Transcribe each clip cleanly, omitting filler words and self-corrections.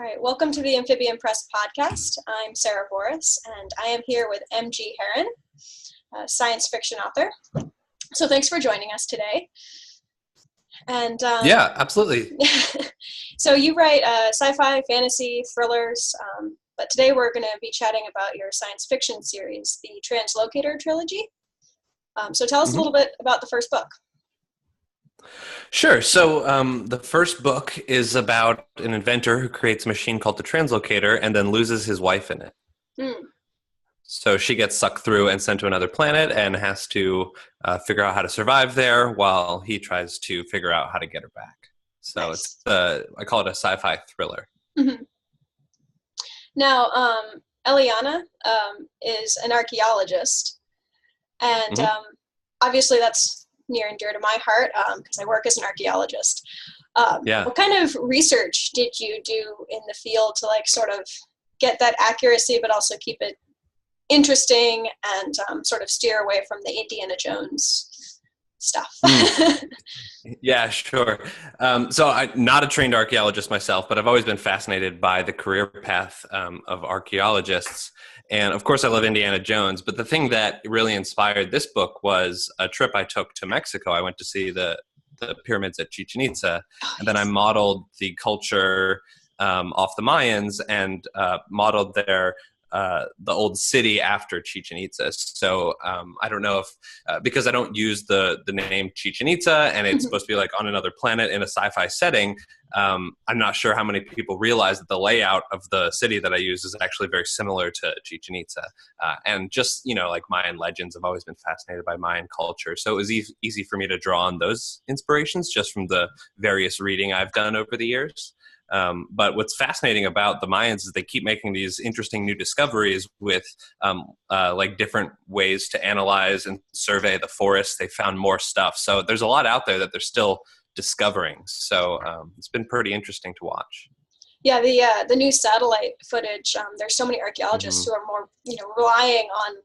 All right, welcome to the Amphibian Press Podcast. I'm Sara, and I am here with M.G. Herron, a science fiction author. So thanks for joining us today. And yeah, absolutely. So you write sci-fi, fantasy, thrillers, but today we're going to be chatting about your science fiction series, the Translocator trilogy. So tell us a little bit about the first book. Sure. So the first book is about an inventor who creates a machine called the Translocator and then loses his wife in it. So she gets sucked through and sent to another planet and has to figure out how to survive there while he tries to figure out how to get her back. So nice. I call it a sci-fi thriller. Mm-hmm. Now, Eliana is an archaeologist, and obviously that's near and dear to my heart because I work as an archaeologist. What kind of research did you do in the field to sort of get that accuracy but also keep it interesting and sort of steer away from the Indiana Jones stuff? Yeah, sure. So I'm not a trained archaeologist myself, but I've always been fascinated by the career path of archaeologists. And of course, I love Indiana Jones. But the thing that really inspired this book was a trip I took to Mexico. I went to see the pyramids at Chichen Itza. And then I modeled the culture off the Mayans and modeled the old city after Chichen Itza. So I don't know if, because I don't use the name Chichen Itza and it's supposed to be on another planet in a sci-fi setting, I'm not sure how many people realize that the layout of the city that I use is actually very similar to Chichen Itza. And just, Mayan legends, I've always been fascinated by Mayan culture. So it was easy for me to draw on those inspirations just from the various reading I've done over the years. But what's fascinating about the Mayans is they keep making these interesting new discoveries with different ways to analyze and survey the forest. They found more stuff. So there's a lot out there that they're still discovering. So it's been pretty interesting to watch. Yeah, the new satellite footage. There's so many archaeologists who are more, relying on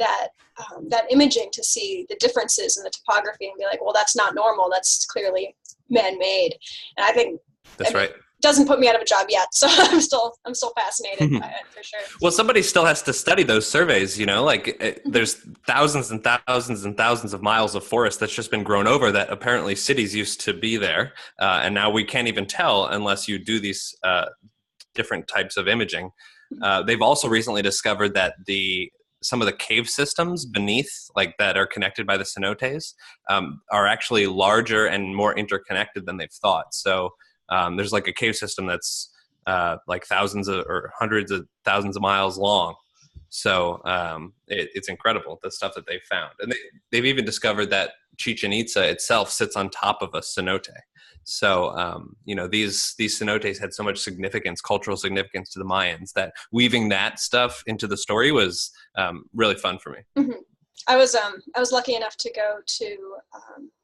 that imaging to see the differences in the topography and be like, well, that's not normal. That's clearly man-made. And I think that's right. Doesn't put me out of a job yet, so I'm still fascinated by it for sure. Well, somebody still has to study those surveys, there's thousands and thousands and thousands of miles of forest that's just been grown over that apparently cities used to be there, and now we can't even tell unless you do these different types of imaging. They've also recently discovered that some of the cave systems beneath, that are connected by the cenotes, are actually larger and more interconnected than they've thought. So there's a cave system that's thousands or hundreds of thousands of miles long. So it's incredible, the stuff that they've found. And they've even discovered that Chichen Itza itself sits on top of a cenote. So, these cenotes had so much significance, cultural significance to the Mayans, that weaving that stuff into the story was really fun for me. Mm-hmm. I was lucky enough to go to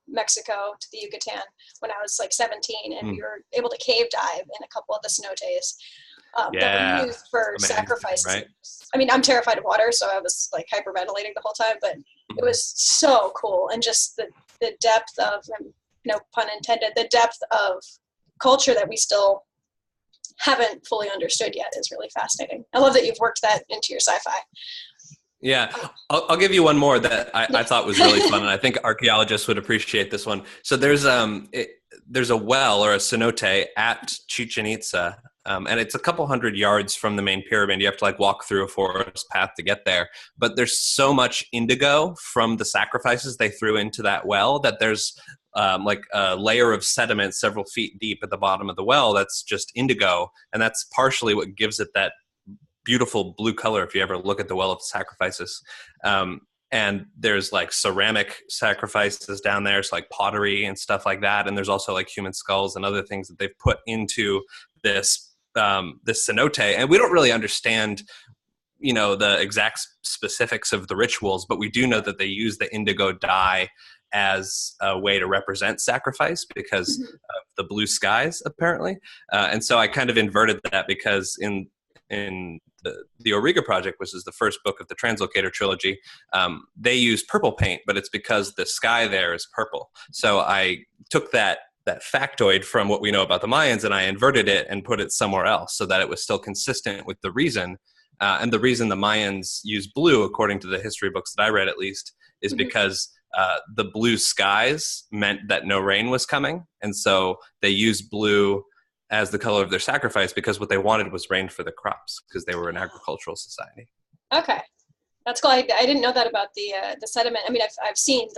Mexico, to the Yucatan, when I was 17, and we were able to cave dive in a couple of the cenotes that were used for sacrifices. Right? I mean, I'm terrified of water, so I was hyperventilating the whole time, but it was so cool. And just the depth of, no pun intended, the depth of culture that we still haven't fully understood yet is really fascinating. I love that you've worked that into your sci-fi. Yeah, I'll give you one more that I thought was really fun, and I think archaeologists would appreciate this one. So there's a well or a cenote at Chichen Itza, and it's a couple hundred yards from the main pyramid. You have to walk through a forest path to get there. But there's so much indigo from the sacrifices they threw into that well that there's a layer of sediment several feet deep at the bottom of the well that's just indigo, and that's partially what gives it that beautiful blue color if you ever look at the well of sacrifices. And there's ceramic sacrifices down there, so pottery and stuff like that, and there's also human skulls and other things that they've put into this cenote. And we don't really understand the exact specifics of the rituals, but we do know that they use the indigo dye as a way to represent sacrifice because of the blue skies, apparently. And so I kind of inverted that, because in the Auriga Project, which is the first book of the Translocator trilogy, they use purple paint, but it's because the sky there is purple. So I took that factoid from what we know about the Mayans, and I inverted it and put it somewhere else so that it was still consistent with the reason. And the reason the Mayans use blue, according to the history books that I read at least, is because the blue skies meant that no rain was coming. And so they used blue as the color of their sacrifice because what they wanted was rain for the crops, because they were an agricultural society. Okay. That's cool. I didn't know that about the sediment. I mean, I've seen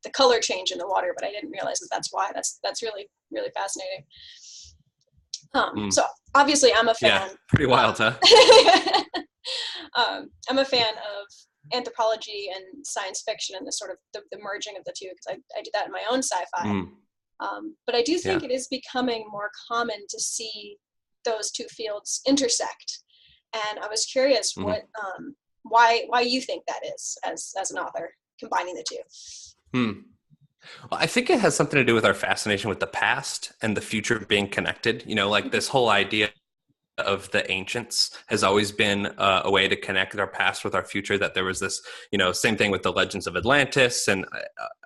the color change in the water, but I didn't realize that that's why. That's really, really fascinating. So obviously I'm a fan. Yeah, pretty wild, huh? I'm a fan of anthropology and science fiction and the sort of the merging of the two, because I do that in my own sci-fi. But I do think it is becoming more common to see those two fields intersect. And I was curious what why you think that is as an author, combining the two. Well, I think it has something to do with our fascination with the past and the future being connected. You know, like this whole idea of the ancients has always been a way to connect our past with our future, that there was this, you know, same thing with the legends of Atlantis and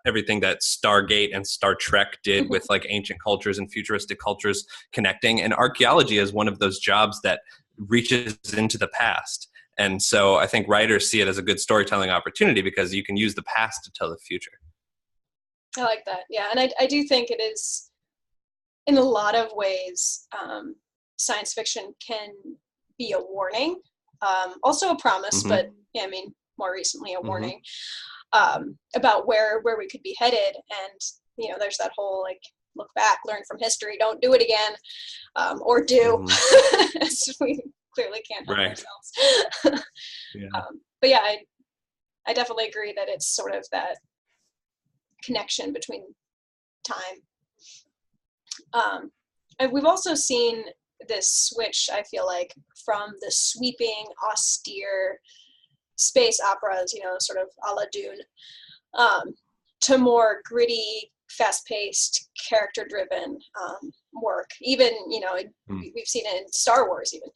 everything that Stargate and Star Trek did with like ancient cultures and futuristic cultures connecting. And archaeology is one of those jobs that reaches into the past. And so I think writers see it as a good storytelling opportunity because you can use the past to tell the future. I like that. Yeah. And I do think it is, in a lot of ways, science fiction can be a warning, also a promise, but yeah, I mean, more recently a warning about where we could be headed. And, you know, there's that whole like, look back, learn from history, don't do it again, or do, as we clearly can't help ourselves. But yeah, I definitely agree that it's sort of that connection between time. And we've also seen this switch, I feel like, from the sweeping, austere space operas, you know, sort of a la Dune, to more gritty, fast-paced, character-driven work. Even, you know, we've seen it in Star Wars even.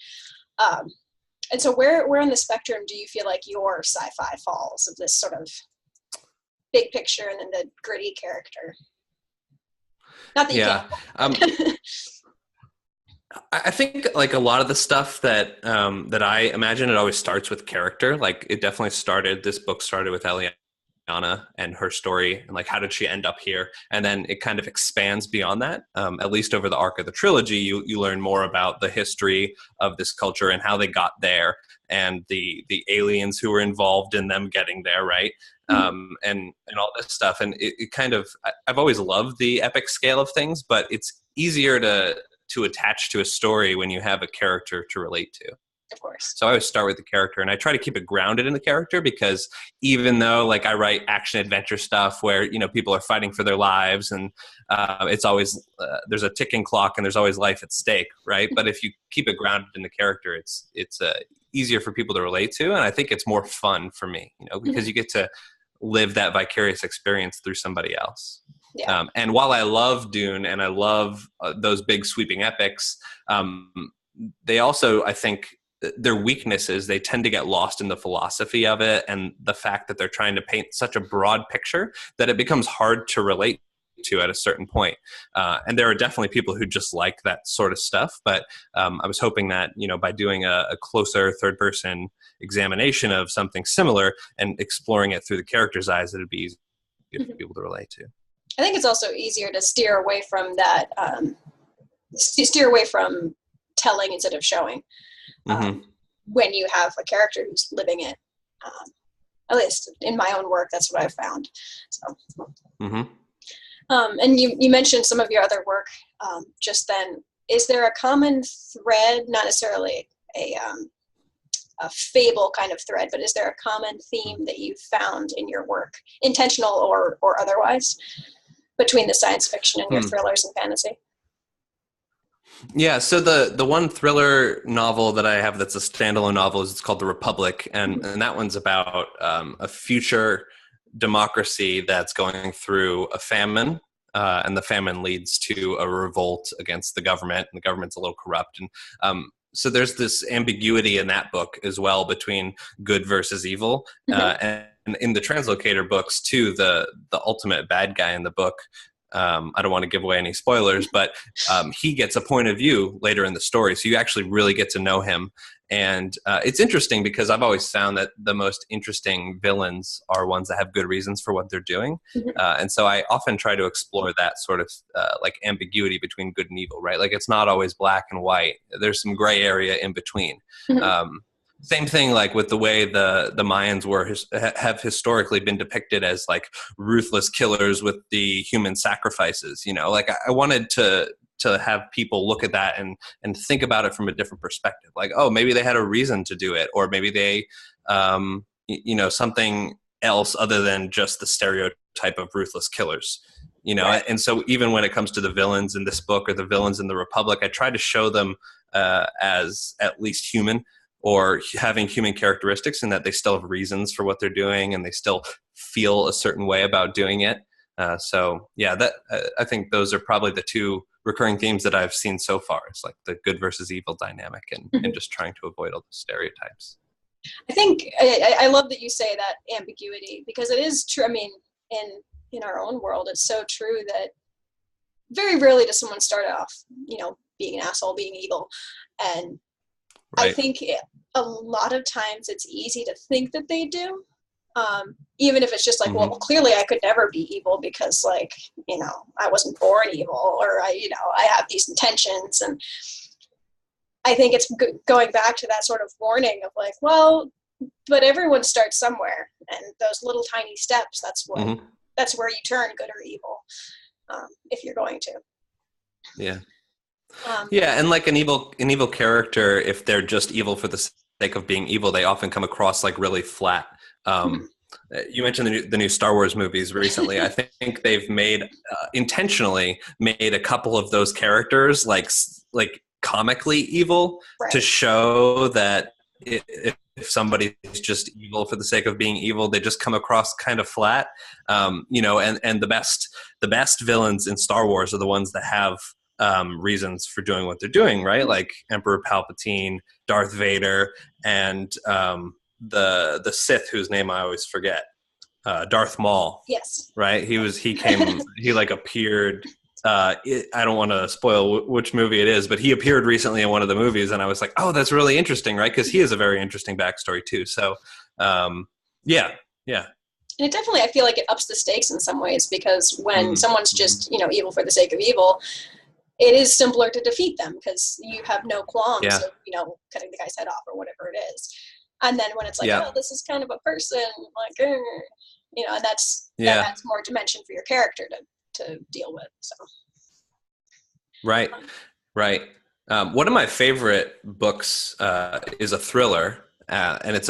And so where on the spectrum do you feel like your sci-fi falls, of this sort of big picture and then the gritty character? Not that you can't. I think like a lot of the stuff that that I imagine, it always starts with character. Like it definitely this book started with Eliana and her story and like how did she end up here, and then it kind of expands beyond that. At least over the arc of the trilogy, you learn more about the history of this culture and how they got there, and the aliens who were involved in them getting there, right? And all this stuff. And it kind of, I've always loved the epic scale of things, but it's easier to attach to a story when you have a character to relate to. Of course. So I always start with the character, and I try to keep it grounded in the character, because even though like I write action adventure stuff where, you know, people are fighting for their lives and it's always, there's a ticking clock and there's always life at stake, right? But if you keep it grounded in the character, it's easier for people to relate to. And I think it's more fun for me, you know, because you get to live that vicarious experience through somebody else. Yeah. And while I love Dune and I love those big sweeping epics, they also, I think, their weaknesses, they tend to get lost in the philosophy of it and the fact that they're trying to paint such a broad picture that it becomes hard to relate to at a certain point. And there are definitely people who just like that sort of stuff. But I was hoping that, you know, by doing a closer third person examination of something similar and exploring it through the character's eyes, it would be easier for people to relate to. I think it's also easier to steer away from that, steer away from telling instead of showing. When you have a character who's living it, at least in my own work, that's what I've found. So, and you mentioned some of your other work just then. Is there a common thread, not necessarily a fable kind of thread, but is there a common theme that you've found in your work, intentional or otherwise, between the science fiction and your thrillers and fantasy? Yeah, so the one thriller novel that I have that's a standalone novel is, it's called The Republic, and that one's about a future democracy that's going through a famine, and the famine leads to a revolt against the government, and the government's a little corrupt. And so there's this ambiguity in that book as well between good versus evil. And in the Translocator books too, the ultimate bad guy in the book I don't want to give away any spoilers, but he gets a point of view later in the story. So you actually really get to know him. And it's interesting because I've always found that the most interesting villains are ones that have good reasons for what they're doing. And so I often try to explore that sort of like ambiguity between good and evil, right? Like it's not always black and white. There's some gray area in between. Same thing like with the way the Mayans have historically been depicted as like ruthless killers with the human sacrifices, you know, like I wanted to have people look at that and think about it from a different perspective. Like, oh, maybe they had a reason to do it, or maybe they, you know, something else other than just the stereotype of ruthless killers, you know? Right. And so even when it comes to the villains in this book or the villains in the Republic, I try to show them as at least human, or having human characteristics, and that they still have reasons for what they're doing and they still feel a certain way about doing it. So yeah, that I think those are probably the two recurring themes that I've seen so far. It's like the good versus evil dynamic and just trying to avoid all the stereotypes. I think I love that you say that ambiguity, because it is true. I mean, in our own world, it's so true that very rarely does someone start off, you know, being an asshole, being evil. And right. I think a lot of times it's easy to think that they do. Even if it's just like, well, clearly I could never be evil because, like, you know, I wasn't born evil, or I have these intentions. And I think it's going back to that sort of warning of like, well, but everyone starts somewhere, and those little tiny steps, that's where you turn good or evil, if you're going to. Yeah. Yeah, and like an evil character, if they're just evil for the sake of being evil, they often come across like really flat. You mentioned the new Star Wars movies recently. I think they've intentionally made a couple of those characters like comically evil, right, to show that if somebody's just evil for the sake of being evil, they just come across kind of flat. You know, and the best villains in Star Wars are the ones that have reasons for doing what they're doing, right? Like Emperor Palpatine, Darth Vader, and the Sith, whose name I always forget, Darth Maul. Yes. Right? He like appeared. I don't want to spoil which movie it is, but he appeared recently in one of the movies, and I was like, oh, that's really interesting, right? Because he has a very interesting backstory too. So, yeah. And it definitely, I feel like it ups the stakes in some ways, because when someone's just, you know, evil for the sake of evil, it is simpler to defeat them because you have no qualms of, you know, cutting the guy's head off or whatever it is. And then when it's like, oh, this is kind of a person, like, you know, and that adds more dimension for your character to deal with. So. Right. One of my favorite books is a thriller, and it's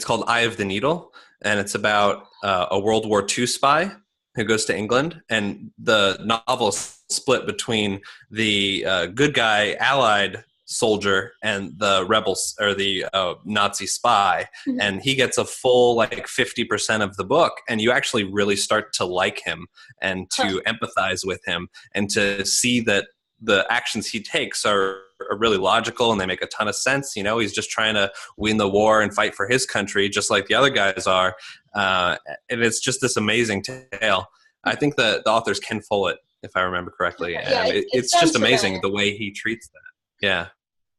called Eye of the Needle, and it's about a World War II spy who goes to England, and the novel is split between the good guy Allied soldier and the rebels, or the Nazi spy, and he gets a full like 50% of the book, and you actually really start to like him and to empathize with him and to see that the actions he takes are really logical and they make a ton of sense. You know, he's just trying to win the war and fight for his country just like the other guys are, and it's just this amazing tale. I think the author's Ken Follett, if I remember correctly. It's just amazing the way he treats that. Yeah.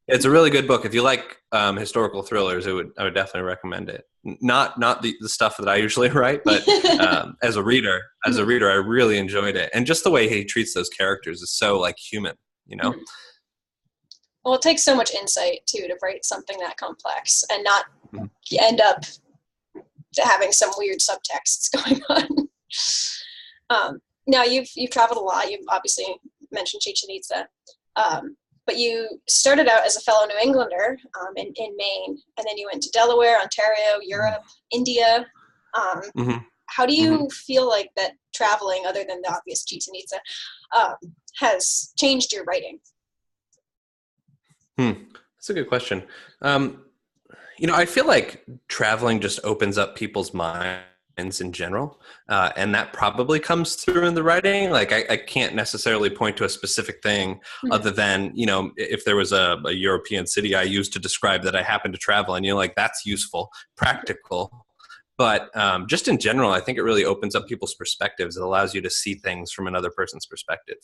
It's a really good book. If you like historical thrillers, I would definitely recommend it. Not the stuff that I usually write, but as a reader, I really enjoyed it. And just the way he treats those characters is so like human, you know? Well, it takes so much insight too to write something that complex and not end up having some weird subtexts going on. Now you've traveled a lot. You've obviously mentioned Chichen Itza. But you started out as a fellow New Englander in Maine, and then you went to Delaware, Ontario, Europe, India. How do you feel like that traveling, other than the obvious Chichen Itza, has changed your writing? That's a good question. You know, I feel like traveling just opens up people's minds in general, and that probably comes through in the writing. Like I can't necessarily point to a specific thing other than, you know, if there was a European city I used to describe that I happened to travel in, you know, like that's useful, practical. But just in general, I think it really opens up people's perspectives. It allows you to see things from another person's perspective.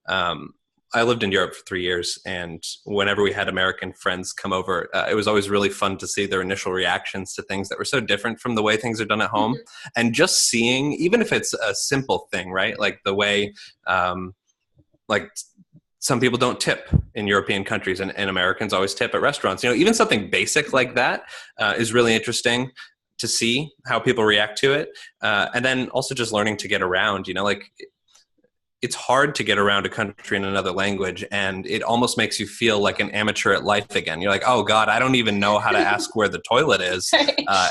I lived in Europe for 3 years, and whenever we had American friends come over, it was always really fun to see their initial reactions to things that were so different from the way things are done at home. Mm-hmm. And just seeing, even if it's a simple thing, right? Like the way, like some people don't tip in European countries, and Americans always tip at restaurants. You know, even something basic like that is really interesting to see how people react to it. And then also just learning to get around, you know, like it's hard to get around a country in another language, and it almost makes you feel like an amateur at life again. You're like, oh God, I don't even know how to ask where the toilet is.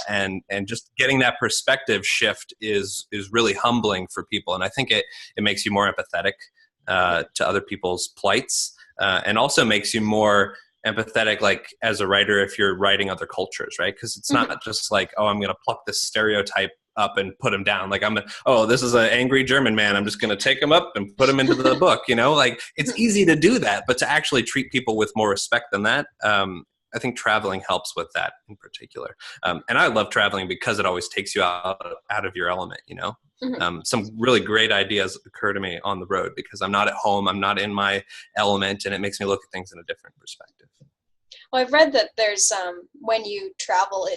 And just getting that perspective shift is really humbling for people. And I think it makes you more empathetic to other people's plights, and also makes you more empathetic, like as a writer, if you're writing other cultures, right? Because it's not just like, oh, I'm going to pluck this stereotype up and put him down. Like this is an angry German man, I'm just going to take him up and put him into the book, you know, like it's easy to do that, but to actually treat people with more respect than that, I think traveling helps with that in particular. And I love traveling because it always takes you out of your element, you know. Some really great ideas occur to me on the road because I'm not at home, I'm not in my element, and it makes me look at things in a different perspective. Well, I've read that there's when you travel,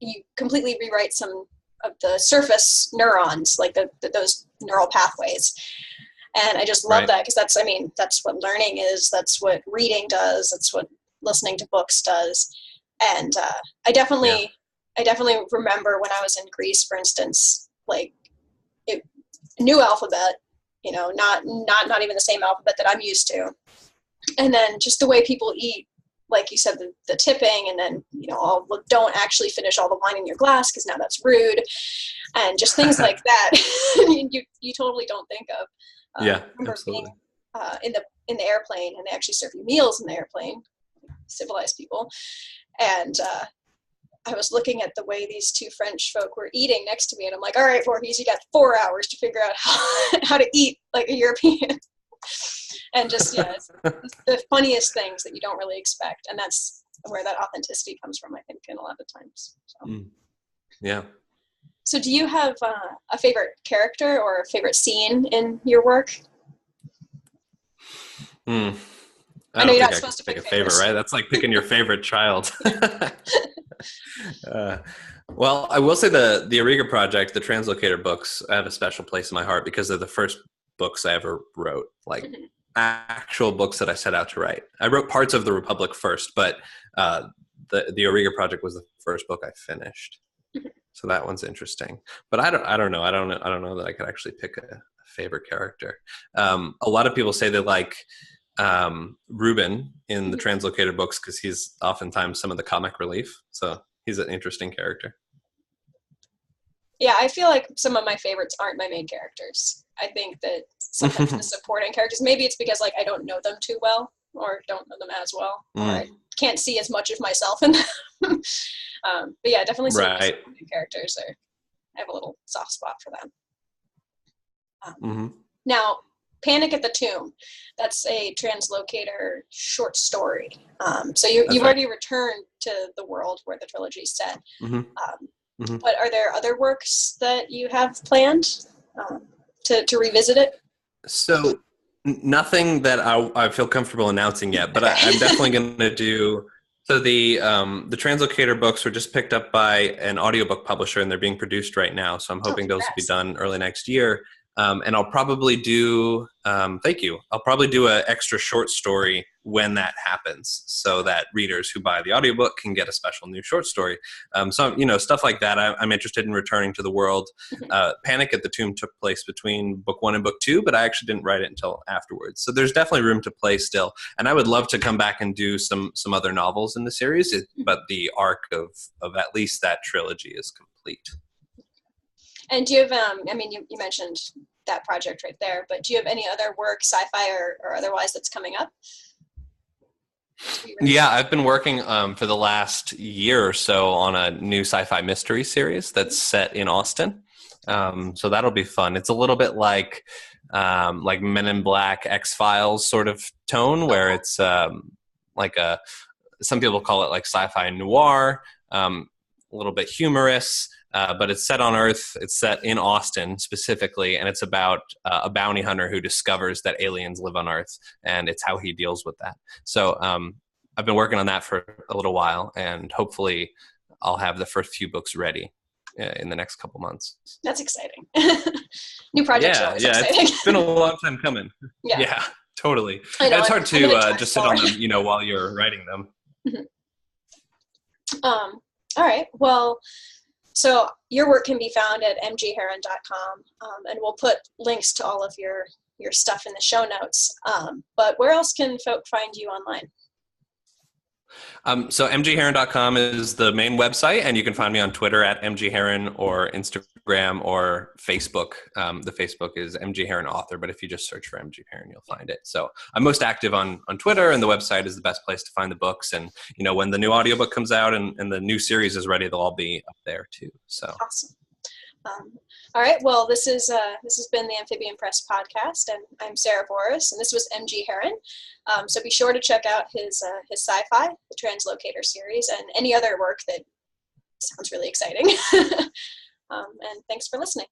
you completely rewrite some of the surface neurons, like those neural pathways. And I just love that, because that's what learning is. That's what reading does. That's what listening to books does. And I definitely remember when I was in Greece, for instance, like new alphabet, you know, not even the same alphabet that I'm used to. And then just the way people eat, like you said, the tipping, and then, you know, don't actually finish all the wine in your glass because now that's rude, and just things like that. you totally don't think of. I remember absolutely. Being in the airplane, and they actually serve you meals in the airplane, civilized people, and I was looking at the way these two French folk were eating next to me, and I'm like, all right, Voorhees, you got 4 hours to figure out how to eat like a European. And just, it's the funniest things that you don't really expect. And that's where that authenticity comes from, I think, in a lot of times. So. Yeah. So do you have a favorite character or a favorite scene in your work? I know you're not supposed to pick a favorite, right? That's like picking your favorite child. Well, I will say the Auriga project, the Translocator books, I have a special place in my heart because they're the first books I ever wrote, like actual books that I set out to write. I wrote parts of The Republic first, but the Auriga project was the first book I finished. So that one's interesting. But I don't know. I don't know that I could actually pick a favorite character. A lot of people say they like Ruben in the Translocator books because he's oftentimes some of the comic relief. So he's an interesting character. Yeah, I feel like some of my favorites aren't my main characters. I think that sometimes the supporting characters, maybe it's because like I don't know them too well or don't know them as well, or I can't see as much of myself in them. But yeah, definitely some of the supporting characters I have a little soft spot for them. Now, Panic at the Tomb, that's a Translocator short story. So you've already returned to the world where the trilogy is set. But are there other works that you have planned to revisit it? So nothing that I feel comfortable announcing yet, but I'm definitely going to do. So the Translocator books were just picked up by an audiobook publisher, and they're being produced right now. So I'm hoping those will be done early next year. And I'll probably do, thank you. I'll probably do an extra short story when that happens so that readers who buy the audiobook can get a special new short story. So, you know, stuff like that. I'm interested in returning to the world. Panic at the Tomb took place between book 1 and book 2, but I actually didn't write it until afterwards. So there's definitely room to play still. And I would love to come back and do some other novels in the series, but the arc of at least that trilogy is complete. And do you have, I mean, you mentioned that project right there, but do you have any other work, sci-fi or otherwise, that's coming up? Yeah, I've been working for the last year or so on a new sci-fi mystery series that's set in Austin. So that'll be fun. It's a little bit like Men in Black, X-Files sort of tone, where it's like some people call it like sci-fi noir, a little bit humorous. but it's set on Earth. It's set in Austin specifically, and it's about a bounty hunter who discovers that aliens live on Earth, and it's how he deals with that. So I've been working on that for a little while, and hopefully I'll have the first few books ready in the next couple months. That's exciting. New projects are always exciting. It's been a long time coming. Yeah, totally. And it's hard to just sit on them, while you're writing them. Mm-hmm. All right. Well, so your work can be found at mgherron.com, and we'll put links to all of your stuff in the show notes. But where else can folk find you online? So mgherron.com is the main website, and you can find me on Twitter at mgherron, or Instagram, or Facebook. The Facebook is mgherron author, but if you just search for mgherron, you'll find it. So I'm most active on Twitter, and the website is the best place to find the books. And when the new audiobook comes out and the new series is ready, they'll all be up there too. So awesome. All right. Well, this has been the Amphibian Press Podcast, and I'm Sara, and this was MG Herron. So be sure to check out his sci-fi, the Translocator series, and any other work that sounds really exciting. And thanks for listening.